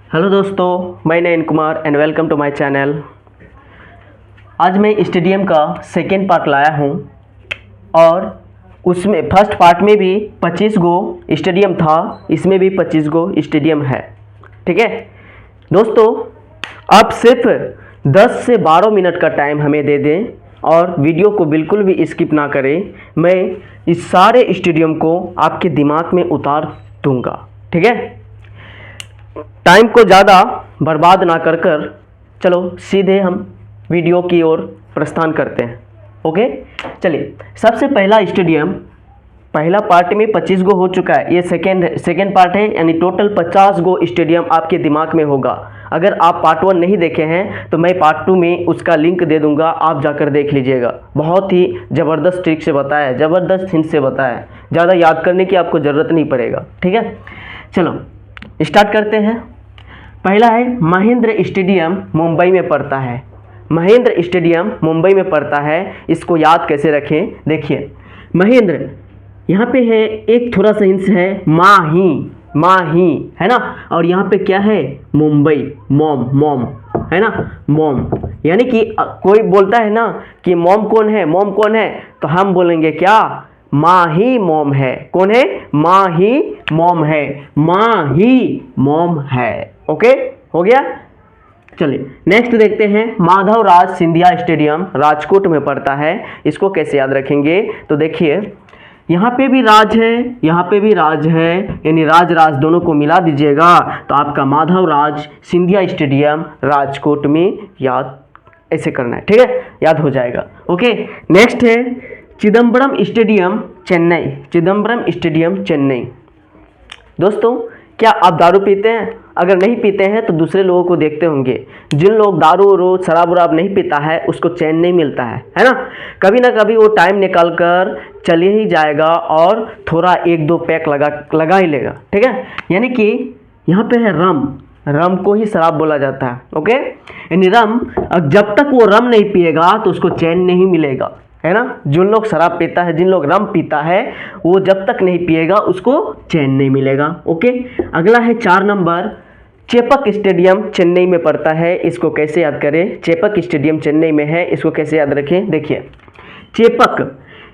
Hello दोस्तों, मैं Nayan Kumar and welcome to my channel. आज मैं स्टेडियम का सेकेंड पार्ट लाया हूं और उसमें फर्स्ट पार्ट में भी 25 गो स्टेडियम था, इसमें भी 25 गो स्टेडियम है। ठीक है दोस्तों, आप सिर्फ 10 से 12 मिनट का टाइम हमें दे दें और वीडियो को बिल्कुल भी स्किप ना करें। मैं इस सारे स्टेडियम को आपके दिमाग में उतार दूंगा। ठीक है, टाइम को ज़्यादा बर्बाद ना कर चलो सीधे हम वीडियो की ओर प्रस्थान करते हैं। ओके, चलिए सबसे पहला स्टेडियम, पहला पार्ट में 25 गो हो चुका है, ये सेकेंड पार्ट है, यानी टोटल 50 गो स्टेडियम आपके दिमाग में होगा। अगर आप पार्ट 1 नहीं देखे हैं तो मैं पार्ट 2 में उसका लिंक दे दूंगा, आप जाकर देख लीजिएगा। बहुत ही ज़बरदस्त ट्रिक से बताया है, ज़बरदस्त हिंट से बताया है, ज़्यादा याद करने की आपको ज़रूरत नहीं पड़ेगा। ठीक है, चलो स्टार्ट करते हैं। पहला है महेंद्र स्टेडियम, मुंबई में पड़ता है। महेंद्र स्टेडियम मुंबई में पड़ता है, इसको याद कैसे रखें। देखिए महेंद्र यहाँ पे है, एक थोड़ा सा हिंस है, माही है ना, और यहाँ पे क्या है, मुंबई, मॉम है ना, मॉम। यानी कि कोई बोलता है ना कि मॉम कौन है, मॉम कौन है, तो हम बोलेंगे क्या, माही मॉम है। कौन है, माही मॉम है, माही मॉम है। ओके, हो गया। चलिए नेक्स्ट देखते हैं, माधवराज सिंधिया स्टेडियम राजकोट में पड़ता है। इसको कैसे याद रखेंगे, तो देखिए यहाँ पे भी राज है, यहाँ पे भी राज है, यानी राज दोनों को मिला दीजिएगा तो आपका माधवराज सिंधिया स्टेडियम राजकोट में याद ऐसे करना है। ठीक है, याद हो जाएगा। ओके, नेक्स्ट है चिदम्बरम स्टेडियम चेन्नई, चिदम्बरम स्टेडियम चेन्नई। दोस्तों क्या आप दारू पीते हैं? अगर नहीं पीते हैं तो दूसरे लोगों को देखते होंगे, जिन लोग दारू शराब वराब नहीं पीता है उसको चैन नहीं मिलता है ना। कभी ना कभी वो टाइम निकाल कर चले ही जाएगा और थोड़ा 1-2 पैक लगा ही लेगा। ठीक है, यानी कि यहाँ पे है रम को ही शराब बोला जाता है। ओके, यानी रम, जब तक वो रम नहीं पिएगा तो उसको चैन नहीं मिलेगा, है ना। जिन लोग शराब पीता है, जिन लोग रम पीता है, वो जब तक नहीं पिएगा उसको चैन नहीं मिलेगा। ओके, अगला है 4 नंबर, चेपक स्टेडियम चेन्नई में पड़ता है। इसको कैसे याद करें, चेपक स्टेडियम चेन्नई में है, इसको कैसे याद रखें। देखिए चेपक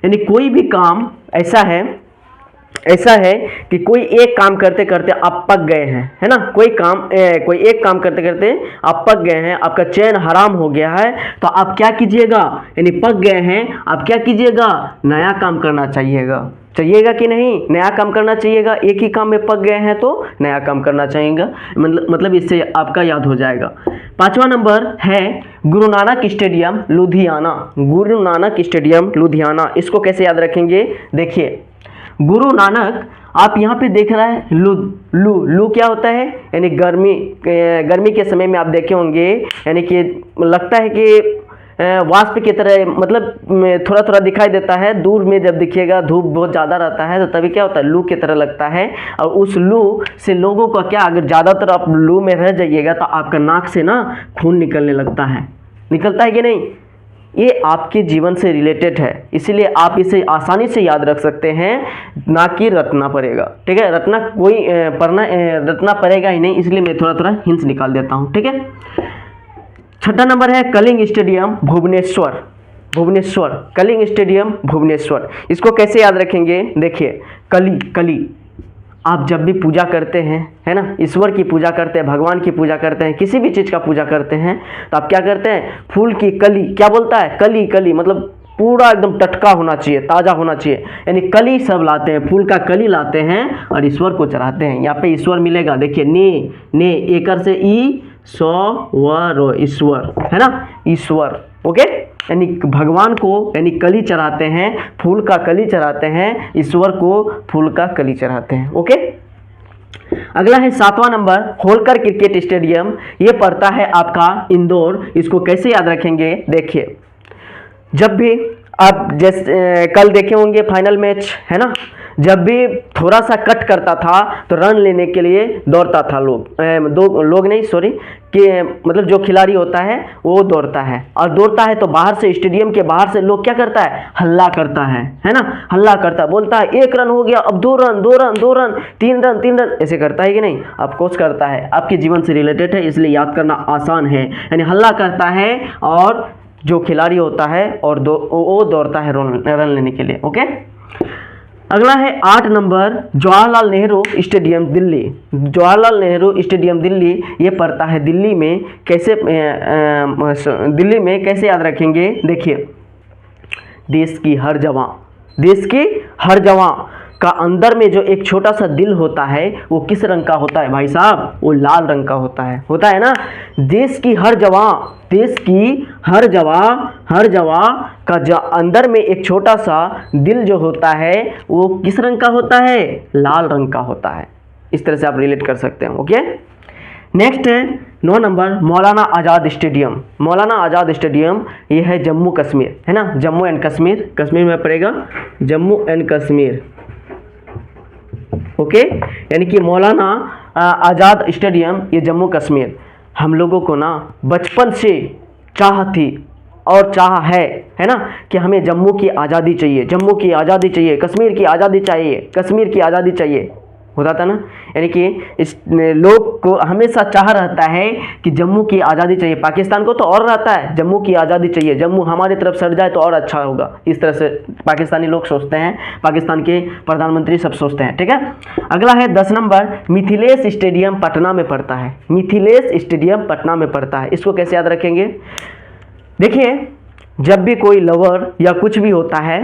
यानी कोई भी काम ऐसा है कि कोई एक काम करते करते आप पक गए हैं, है ना। कोई एक काम करते करते आप पक गए हैं, आपका चैन हराम हो गया है, तो आप क्या कीजिएगा, यानी पक गए हैं, आप क्या कीजिएगा, नया काम करना चाहिएगा कि नहीं, नया काम करना चाहिएगा। एक ही काम में पक गए हैं तो नया काम करना चाहिएगा, मतलब इससे आपका याद हो जाएगा। 5वां नंबर है गुरु नानक स्टेडियम लुधियाना, गुरु नानक स्टेडियम लुधियाना। इसको कैसे याद रखेंगे, देखिए गुरु नानक, आप यहाँ पे देख रहे हैं लू क्या होता है, यानी गर्मी के समय में आप देखे होंगे, यानी कि लगता है कि वाष्प की तरह, मतलब थोड़ा थोड़ा दिखाई देता है दूर में, जब दिखेगा धूप बहुत ज़्यादा रहता है तो तभी क्या होता है, लू की तरह लगता है। और उस लू से लोगों का क्या, अगर ज़्यादातर आप लू में रह जाइएगा तो आपका नाक से ना खून निकलने लगता है, निकलता है कि नहीं। ये आपके जीवन से रिलेटेड है, इसलिए आप इसे आसानी से याद रख सकते हैं, ना कि रटना पड़ेगा। ठीक है, रटना पड़ेगा ही नहीं, इसलिए मैं थोड़ा हिंट्स निकाल देता हूँ। ठीक है, 6वां नंबर है कलिंग स्टेडियम भुवनेश्वर, कलिंग स्टेडियम भुवनेश्वर। इसको कैसे याद रखेंगे, देखिए कली आप जब भी पूजा करते हैं, है ना, ईश्वर की पूजा करते हैं, भगवान की पूजा करते हैं, किसी भी चीज़ का पूजा करते हैं, तो आप क्या करते हैं, फूल की कली, क्या बोलता है, कली मतलब पूरा एकदम टटका होना चाहिए, ताज़ा होना चाहिए, यानी कली सब लाते हैं, फूल का कली लाते हैं और ईश्वर को चढ़ाते हैं। यहाँ पे ईश्वर मिलेगा, देखिए ने एकर से ई सौ व ईश्वर, है ना, ईश्वर। ओके, यानी भगवान को यानी कली चढ़ाते हैं, फूल का कली चढ़ाते हैं, ईश्वर को फूल का कली चढ़ाते हैं। ओके, अगला है 7वां नंबर होलकर क्रिकेट स्टेडियम, ये पड़ता है आपका इंदौर। इसको कैसे याद रखेंगे, देखिए जब भी आप जैसे कल देखे होंगे फाइनल मैच, है ना, जब भी थोड़ा सा कट करता था तो रन लेने के लिए दौड़ता था लोग, दो लोग नहीं सॉरी, कि मतलब जो खिलाड़ी होता है वो दौड़ता है, और दौड़ता है तो बाहर से, स्टेडियम के बाहर से लोग क्या करता है, हल्ला करता है ना, हल्ला करता, बोलता है 1 रन हो गया, अब 2 run 2 run 2 run 3 run 3 run, ऐसे करता है कि नहीं, ऑफकोर्स करता है, आपके जीवन से रिलेटेड है इसलिए याद करना आसान है। यानी हल्ला करता है और जो खिलाड़ी होता है और वो दौड़ता है रन लेने के लिए। ओके, अगला है 8 number, Jawaharlal Nehru stadium Delhi. Jawaharlal Nehru stadium Delhi ये पड़ता है दिल्ली में, कैसे दिल्ली में कैसे याद रखेंगे, देखिए, देश की हर जवां का अंदर में जो एक छोटा सा दिल होता है वो किस रंग का होता है भाई साहब, वो लाल रंग का होता है ना। देश की हर जवां का जो अंदर में एक छोटा सा दिल जो होता है वो किस रंग का होता है, लाल रंग का होता है। इस तरह से आप रिलेट कर सकते हैं। ओके, नेक्स्ट है 9 नंबर, मौलाना आज़ाद स्टेडियम। मौलाना आज़ाद स्टेडियम ये है जम्मू कश्मीर, है ना, जम्मू एंड कश्मीर, कश्मीर में पड़ेगा जम्मू एंड कश्मीर। ओके, यानी कि मौलाना आज़ाद स्टेडियम ये जम्मू कश्मीर। हम लोगों को ना बचपन से चाह थी और चाह है ना, कि हमें जम्मू की आज़ादी चाहिए, जम्मू की आज़ादी चाहिए, कश्मीर की आज़ादी चाहिए, कश्मीर की आज़ादी चाहिए, होता था ना। यानी कि इस लोग को हमेशा चाह रहता है कि जम्मू की आज़ादी चाहिए, पाकिस्तान को तो और रहता है जम्मू की आज़ादी चाहिए, जम्मू हमारी तरफ सट जाए तो और अच्छा होगा, इस तरह से पाकिस्तानी लोग सोचते हैं, पाकिस्तान के प्रधानमंत्री सब सोचते हैं। ठीक है, अगला है 10 नंबर, मिथिलेश स्टेडियम पटना में पड़ता है। मिथिलेश स्टेडियम पटना में पड़ता है, इसको कैसे याद रखेंगे, देखिए, जब भी कोई लवर या कुछ भी होता है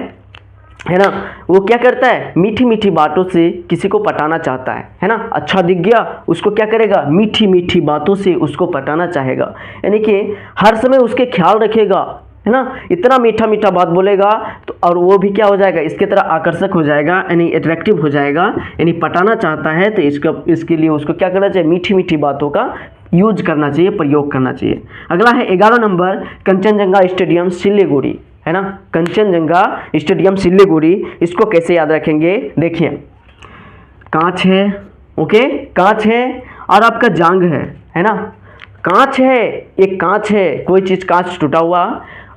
ना, वो क्या करता है, मीठी मीठी बातों से किसी को पटाना चाहता है ना, अच्छा दिख गया उसको क्या करेगा, मीठी मीठी बातों से उसको पटाना चाहेगा, यानी कि हर समय उसके ख्याल रखेगा, है ना, इतना मीठा मीठा बात बोलेगा तो, और वो भी क्या हो जाएगा, इसके तरह आकर्षक हो जाएगा, यानी अट्रैक्टिव हो जाएगा, यानी पटाना चाहता है तो इसके लिए उसको क्या करना चाहिए, मीठी मीठी बातों का यूज करना चाहिए, प्रयोग करना चाहिए। अगला है 11 नंबर, कंचनजंगा स्टेडियम सिलीगुड़ी, है ना, कंचनजंगा स्टेडियम सिलीगुड़ी, इसको कैसे याद रखेंगे, देखिए, कांच है, ओके, कांच है और आपका जांग है ना, कांच है, एक कांच है, कोई चीज़ कांच टूटा हुआ,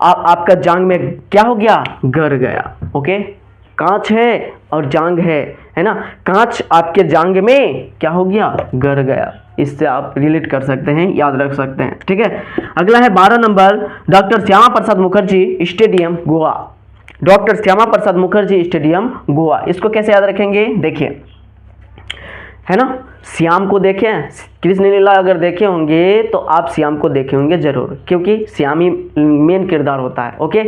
आपका जांग में क्या हो गया, गड़ गया। ओके, कांच है और जांग है ना, कांच आपके जांग में क्या हो गया, गड़ गया, इससे आप रिलेट कर सकते हैं, याद रख सकते हैं। ठीक है, अगला है 12 number, doctor Shyama Prasad Mukherjee stadium Goa. Doctor Shyama Prasad Mukherjee stadium Goa, इसको कैसे याद रखेंगे, देखिए, है ना, श्याम को देखें, कृष्ण लीला अगर देखे होंगे तो आप श्याम को देखे होंगे जरूर, क्योंकि श्याम ही मेन किरदार होता है। ओके,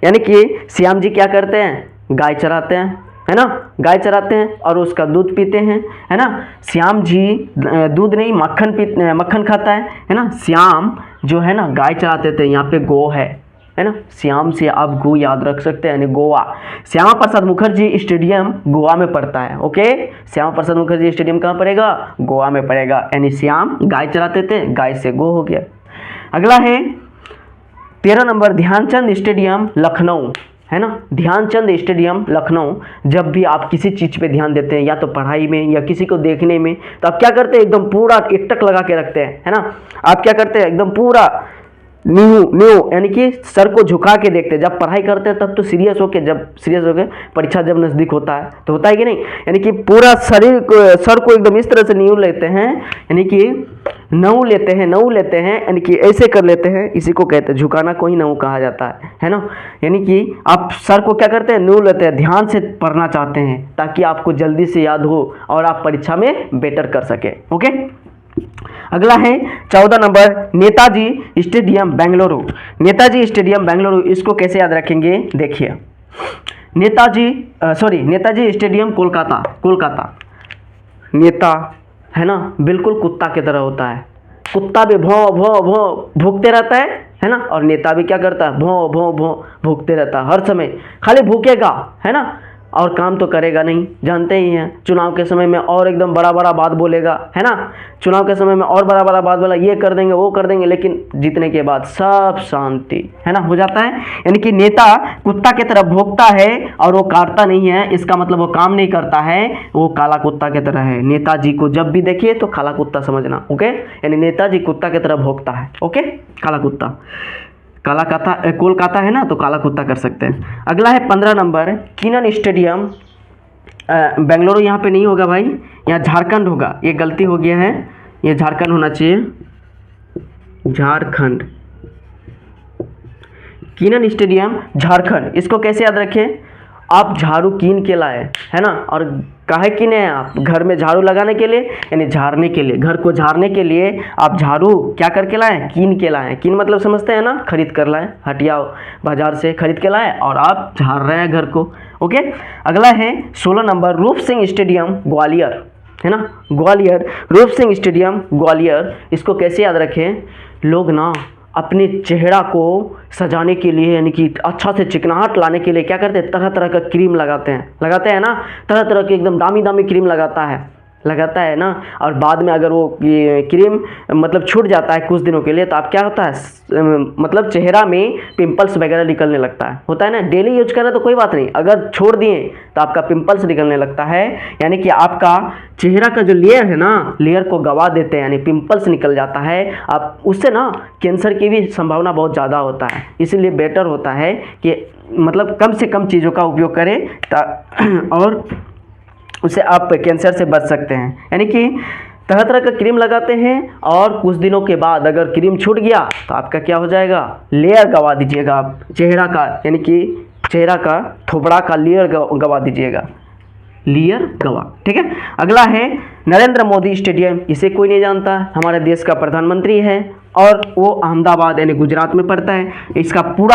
यानी कि श्याम जी क्या करते हैं, गाय चराते हैं, है ना, गाय चराते हैं और उसका दूध पीते हैं, है ना। श्याम जी दूध नहीं मक्खन खाता है ना। श्याम जो है ना गाय चराते थे, यहाँ पे गो है ना, श्याम से आप गो याद रख सकते हैं, यानी गोवा। श्यामा प्रसाद मुखर्जी स्टेडियम गोवा में पड़ता है। ओके, श्यामा प्रसाद मुखर्जी स्टेडियम कहाँ पड़ेगा, गोवा में पड़ेगा, यानी श्याम गाय चराते थे, गाय से गो हो गया। अगला है 13 नंबर, ध्यानचंद स्टेडियम लखनऊ, है ना, ध्यानचंद स्टेडियम लखनऊ। जब भी आप किसी चीज़ पे ध्यान देते हैं, या तो पढ़ाई में या किसी को देखने में, तो आप क्या करते हैं, एकदम पूरा एकटक लगा के रखते हैं, है ना। आप क्या करते हैं, एकदम पूरा न्यू यानी कि सर को झुका के देखते हैं। जब पढ़ाई करते हैं तब तो सीरियस होके, जब सीरियस होके परीक्षा जब नज़दीक होता है तो होता है कि नहीं, यानी कि पूरा शरीर को, सर को एकदम इस तरह से न्यू लेते हैं, यानी कि नऊ लेते हैं, यानी कि ऐसे कर लेते हैं, इसी को कहते हैं झुकाना को ही नऊ कहा जाता है ना। यानी कि आप सर को क्या करते हैं, न्यू लेते हैं, ध्यान से पढ़ना चाहते हैं ताकि आपको जल्दी से याद हो और आप परीक्षा में बेटर कर सके। ओके, अगला है 14 number, Netaji stadium Bengaluru. Netaji stadium Bengaluru, इसको कैसे याद रखेंगे, देखिए, नेताजी स्टेडियम कोलकाता। नेता है ना, बिल्कुल कुत्ता की तरह होता है, कुत्ता भी भौं भौं भौं भूखते रहता है ना, और नेता भी क्या करता है, भौं भौं भौं भूखते रहता है, हर समय खाली भूखेगा, है ना, और काम तो करेगा नहीं, जानते ही हैं। चुनाव के समय में और एकदम बड़ा बड़ा बात बोलेगा, है ना, चुनाव के समय में और बड़ा बड़ा बात बोला, ये कर देंगे वो कर देंगे, लेकिन जीतने के बाद सब शांति, है ना, हो जाता है। यानी कि नेता कुत्ता की तरह भौंकता है और वो काटता नहीं है, इसका मतलब वो काम नहीं करता है, वो काला कुत्ता की तरह है। नेताजी को जब भी देखिए तो काला कुत्ता समझना, ओके। यानी नेताजी कुत्ता की तरह भौंकता है, ओके, काला कुत्ता। कोलकाता है ना, तो काला कुत्ता कर सकते हैं। अगला है 15 नंबर, किनन स्टेडियम। बेंगलुरु यहाँ पे नहीं होगा भाई, यहाँ झारखंड होगा, ये गलती हो गया है, ये झारखंड होना चाहिए, झारखंड। किनन स्टेडियम झारखंड, इसको कैसे याद रखें, आप झाड़ू कीन के लाए, है ना, और काहे कीने हैं आप, घर में झाड़ू लगाने के लिए, यानी झाड़ने के लिए, घर को झाड़ने के लिए आप झाड़ू क्या करके लाए, कीन के लाए। कीन मतलब समझते हैं ना, खरीद कर लाए, हटिया बाजार से खरीद के लाए और आप झाड़ रहे हैं घर को, ओके। अगला है 16 नंबर, रूप सिंह स्टेडियम ग्वालियर, है ना, ग्वालियर, रूप सिंह स्टेडियम ग्वालियर। इसको कैसे याद रखें, लोग ना अपने चेहरा को सजाने के लिए, यानी कि अच्छा से चिकनाहट लाने के लिए क्या करते हैं, तरह तरह का क्रीम लगाते हैं ना, तरह तरह के एकदम दामी दामी क्रीम लगाता है ना। और बाद में अगर वो ये क्रीम मतलब छूट जाता है कुछ दिनों के लिए, तो आप क्या होता है, मतलब चेहरा में पिंपल्स वगैरह निकलने लगता है, होता है ना। डेली यूज करें तो कोई बात नहीं, अगर छोड़ दिए तो आपका पिंपल्स निकलने लगता है, यानी कि आपका चेहरा का जो लेयर है ना, लेयर को गवा देते हैं, यानी पिंपल्स निकल जाता है। आप उससे ना कैंसर की भी संभावना बहुत ज़्यादा होता है, इसीलिए बेटर होता है कि मतलब कम से कम चीज़ों का उपयोग करें और उससे आप कैंसर से बच सकते हैं। यानी कि तरह तरह का क्रीम लगाते हैं और कुछ दिनों के बाद अगर क्रीम छूट गया तो आपका क्या हो जाएगा, लेयर गवा दीजिएगा आप चेहरा का, यानी कि चेहरा का थोबड़ा का लेयर गवा दीजिएगा, लेयर गवा, ठीक है। अगला है नरेंद्र मोदी स्टेडियम, इसे कोई नहीं जानता, हमारे देश का प्रधानमंत्री है और वो अहमदाबाद यानी गुजरात में पड़ता है। इसका पूर्व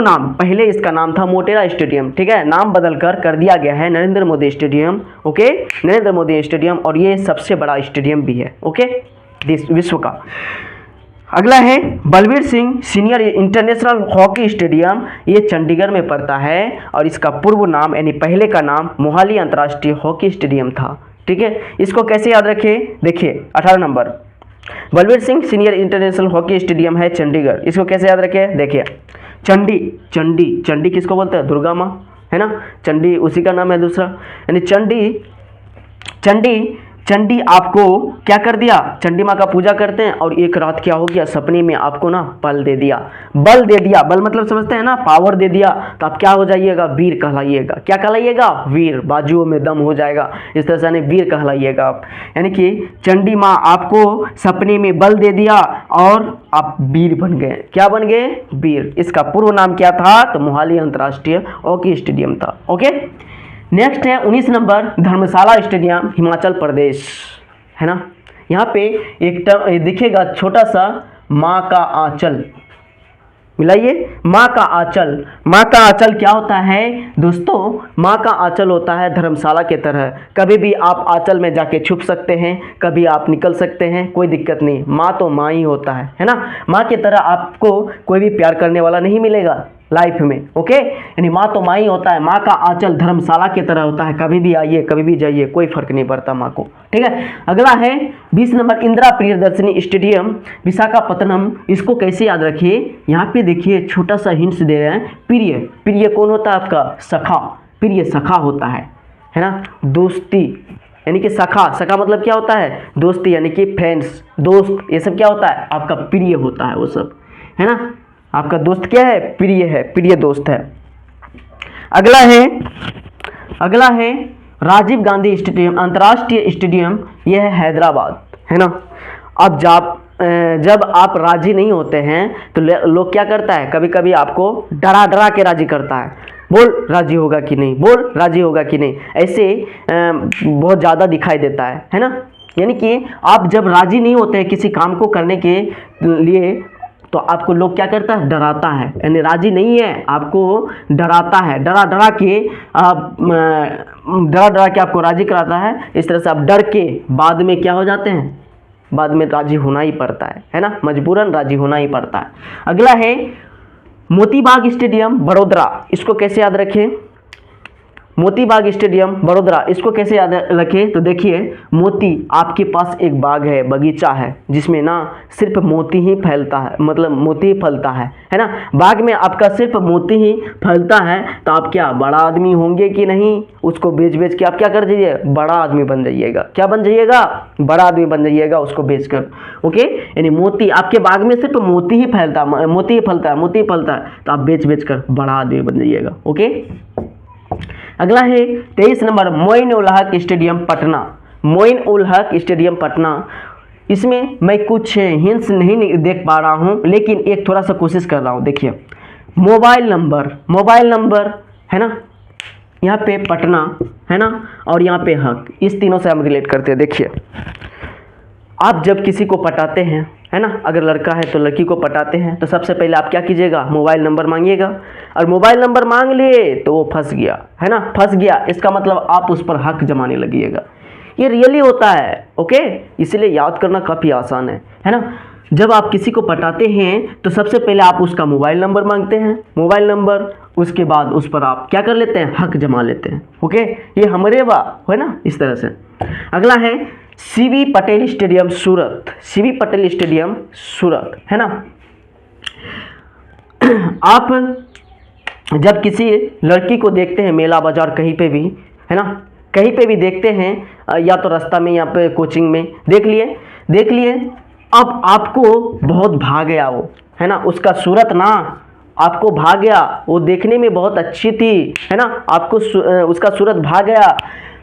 नाम, पहले इसका नाम था मोटेरा स्टेडियम, ठीक है, नाम बदल कर दिया गया है Narendra Modi stadium, okay, Narendra Modi stadium. और ये सबसे बड़ा स्टेडियम भी है, ओके, विश्व का। अगला है Balbir Singh senior international hockey stadium, ये चंडीगढ़ में पड़ता है और इसका पूर्व नाम यानी पहले का नाम मोहाली अंतर्राष्ट्रीय हॉकी स्टेडियम था, ठीक है। इसको कैसे याद रखें, देखिए 18 number, Balbir Singh senior international hockey stadium है चंडीगढ़, इसको कैसे याद रखें, देखिए चंडी किसको बोलते हैं, दुर्गा माँ, है ना, चंडी उसी का नाम है दूसरा, यानी चंडी आपको क्या कर दिया, चंडी माँ का पूजा करते हैं और एक रात क्या हो गया, सपने में आपको ना बल दे दिया, बल मतलब समझते हैं ना, पावर दे दिया, तो आप क्या हो जाइएगा, वीर कहलाइएगा। क्या कहलाइएगा, वीर, बाजुओं में दम हो जाएगा, इस तरह से यानी वीर कहलाइएगा आप। यानी कि चंडी माँ आपको सपने में बल दे दिया और आप वीर बन गए। क्या बन गए, वीर। इसका पूर्व नाम क्या था, तो मोहाली अंतर्राष्ट्रीय हॉकी स्टेडियम था, ओके। नेक्स्ट है 19 नंबर, धर्मशाला स्टेडियम हिमाचल प्रदेश, है ना। यहाँ पे एक दिखेगा छोटा सा माँ का आंचल, मिलाइए, माँ का आंचल क्या होता है दोस्तों, माँ का आंचल होता है धर्मशाला के तरह, कभी भी आप आंचल में जाके छुप सकते हैं, कभी आप निकल सकते हैं, कोई दिक्कत नहीं। माँ तो माँ ही होता है ना, माँ की तरह आपको कोई भी प्यार करने वाला नहीं मिलेगा लाइफ में, ओके। यानी माँ तो माँ ही होता है, माँ का आंचल धर्मशाला की तरह होता है, कभी भी आइए कभी भी जाइए, कोई फर्क नहीं पड़ता माँ को, ठीक है। अगला है 20 नंबर, इंदिरा प्रियदर्शनी स्टेडियम विशाखापत्तनम, इसको कैसे याद रखिए, यहाँ पे देखिए छोटा सा हिंट्स दे रहे हैं। प्रिय कौन होता है आपका, सखा, प्रिय सखा होता है ना, दोस्ती, यानी कि सखा मतलब क्या होता है, दोस्ती, यानी कि फ्रेंड्स, दोस्त, ये सब क्या होता है आपका प्रिय होता है, वो सब, है ना। आपका दोस्त क्या है, प्रिय दोस्त है। अगला है राजीव गांधी स्टेडियम अंतर्राष्ट्रीय स्टेडियम, यह है हैदराबाद, है ना। अब जब आप राजी नहीं होते हैं तो लोग क्या करता है, कभी कभी आपको डरा के राजी करता है, बोल राजी होगा कि नहीं, ऐसे बहुत ज़्यादा दिखाई देता है ना। यानी कि आप जब राजी नहीं होते हैं किसी काम को करने के लिए, तो आपको लोग क्या करता है, डराता है, यानी राजी नहीं है आपको डराता है, डरा के आपको राजी कराता है। इस तरह से आप डर के बाद में क्या हो जाते हैं, बाद में राजी होना ही पड़ता है ना, मजबूरन राजी होना ही पड़ता है। अगला है मोतीबाग स्टेडियम बड़ोदरा, इसको कैसे याद रखें, मोती बाग स्टेडियम बड़ोदरा, इसको कैसे याद रखें? तो देखिए, मोती आपके पास एक बाग है, बगीचा है, जिसमें ना सिर्फ मोती ही फैलता है, मतलब मोती ही फलता है ना। बाग में आपका सिर्फ मोती ही फैलता है, तो आप क्या बड़ा आदमी होंगे कि नहीं? उसको बेच बेच के आप क्या कर जाइए? बड़ा आदमी बन जाइएगा। क्या बन जाइएगा? बड़ा आदमी बन जाइएगा उसको बेचकर। ओके, यानी मोती आपके बाग में सिर्फ मोती ही फैलता, मोती ही फलता है, मोती ही फलता है, तो आप बेच बेच कर बड़ा आदमी बन जाइएगा। ओके, अगला है 23 number Moin ul Haq stadium Patna. Moin ul Haq stadium Patna, इसमें मैं कुछ हिंट्स नहीं देख पा रहा हूं, लेकिन एक थोड़ा सा कोशिश कर रहा हूं। देखिए, मोबाइल नंबर है ना, यहाँ पे पटना है ना, और यहाँ पे हक, इस तीनों से हम रिलेट करते हैं। देखिए, आप जब किसी को पटाते हैं, है ना, अगर लड़का है तो लड़की को पटाते हैं, तो सबसे पहले आप क्या कीजिएगा? मोबाइल नंबर मांगिएगा, और मोबाइल नंबर मांग लिए तो वो फंस गया, है ना, फंस गया, इसका मतलब आप उस पर हक जमाने लगिएगा। ये रियली होता है। ओके, इसलिए याद करना काफ़ी आसान है ना। जब आप किसी को पटाते हैं तो सबसे पहले आप उसका मोबाइल नंबर मांगते हैं, मोबाइल नंबर, उसके बाद उस पर आप क्या कर लेते हैं? हक जमा लेते हैं। ओके, ये हमारे है ना, इस तरह से। अगला है सीवी पटेल स्टेडियम सूरत। सीवी पटेल स्टेडियम सूरत, है ना। आप जब किसी लड़की को देखते हैं मेला बाजार कहीं पे भी, है ना, कहीं पे भी देखते हैं, या तो रास्ता में या पे कोचिंग में देख लिए, अब आपको बहुत भा गया वो, है ना, उसका सूरत ना आपको भा गया, वो देखने में बहुत अच्छी थी, है ना, आपको उसका सूरत भा गया,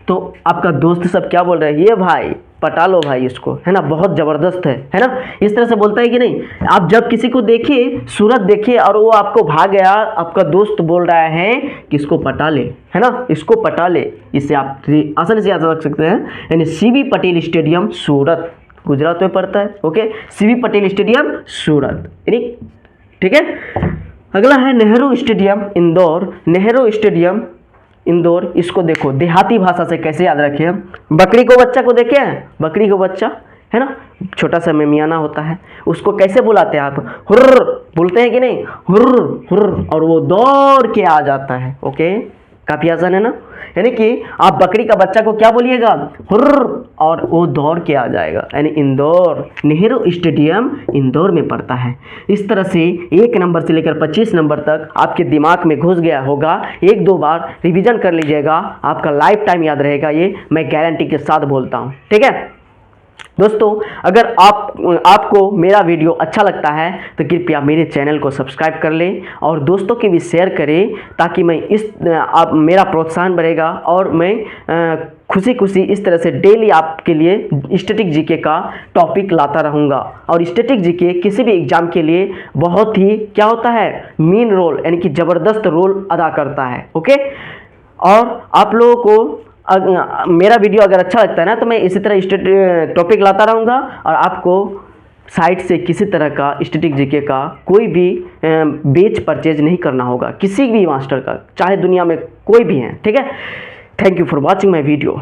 तो आपका दोस्त सब क्या बोल रहे हैं? ये भाई पटा लो भाई इसको, है ना, बहुत ज़बरदस्त है ना, इस तरह से बोलता है कि नहीं। आप जब किसी को देखिए, सूरत देखिए, और वो आपको भाग गया, आपका दोस्त बोल रहा है कि इसको पटा ले, है ना, इसको पटा ले, इससे आप आसानी से याद रख सकते हैं। यानी सीवी पटेल स्टेडियम सूरत, गुजरात में पड़ता है। ओके, सीवी पटेल स्टेडियम सूरत, यानी ठीक है। अगला है नेहरू स्टेडियम इंदौर। नेहरू स्टेडियम इंदौर, इसको देखो देहाती भाषा से कैसे याद रखें। बकरी को बच्चा को देखे हैं, बकरी को बच्चा, है ना, छोटा सा मेमियाना होता है, उसको कैसे बुलाते हैं आप? हुर्र बोलते हैं कि नहीं? हुर्र हुर्र, और वो दौड़ के आ जाता है। ओके, काफ़ी आसान है ना। यानी कि आप बकरी का बच्चा को क्या बोलिएगा? हुर्र, और वो दौड़ के आ जाएगा। यानी इंदौर, नेहरू स्टेडियम इंदौर में पड़ता है। इस तरह से 1 नंबर से लेकर 25 नंबर तक आपके दिमाग में घुस गया होगा। 1-2 बार रिवीजन कर लीजिएगा, आपका लाइफ टाइम याद रहेगा, ये मैं गारंटी के साथ बोलता हूँ। ठीक है दोस्तों, अगर आपको मेरा वीडियो अच्छा लगता है तो कृपया मेरे चैनल को सब्सक्राइब कर लें, और दोस्तों के भी शेयर करें, ताकि मैं आप मेरा प्रोत्साहन बढ़ेगा, और मैं खुशी खुशी इस तरह से डेली आपके लिए स्टैटिक जीके का टॉपिक लाता रहूँगा। और स्टैटिक जीके किसी भी एग्जाम के लिए बहुत ही क्या होता है? मेन रोल, यानी कि ज़बरदस्त रोल अदा करता है। ओके, और आप लोगों को मेरा वीडियो अगर अच्छा लगता है ना, तो मैं इसी तरह टॉपिक लाता रहूँगा, और आपको साइट से किसी तरह का स्टैटिक जीके का कोई भी बेच परचेज नहीं करना होगा, किसी भी मास्टर का, चाहे दुनिया में कोई भी है। ठीक है, thank you for watching my video.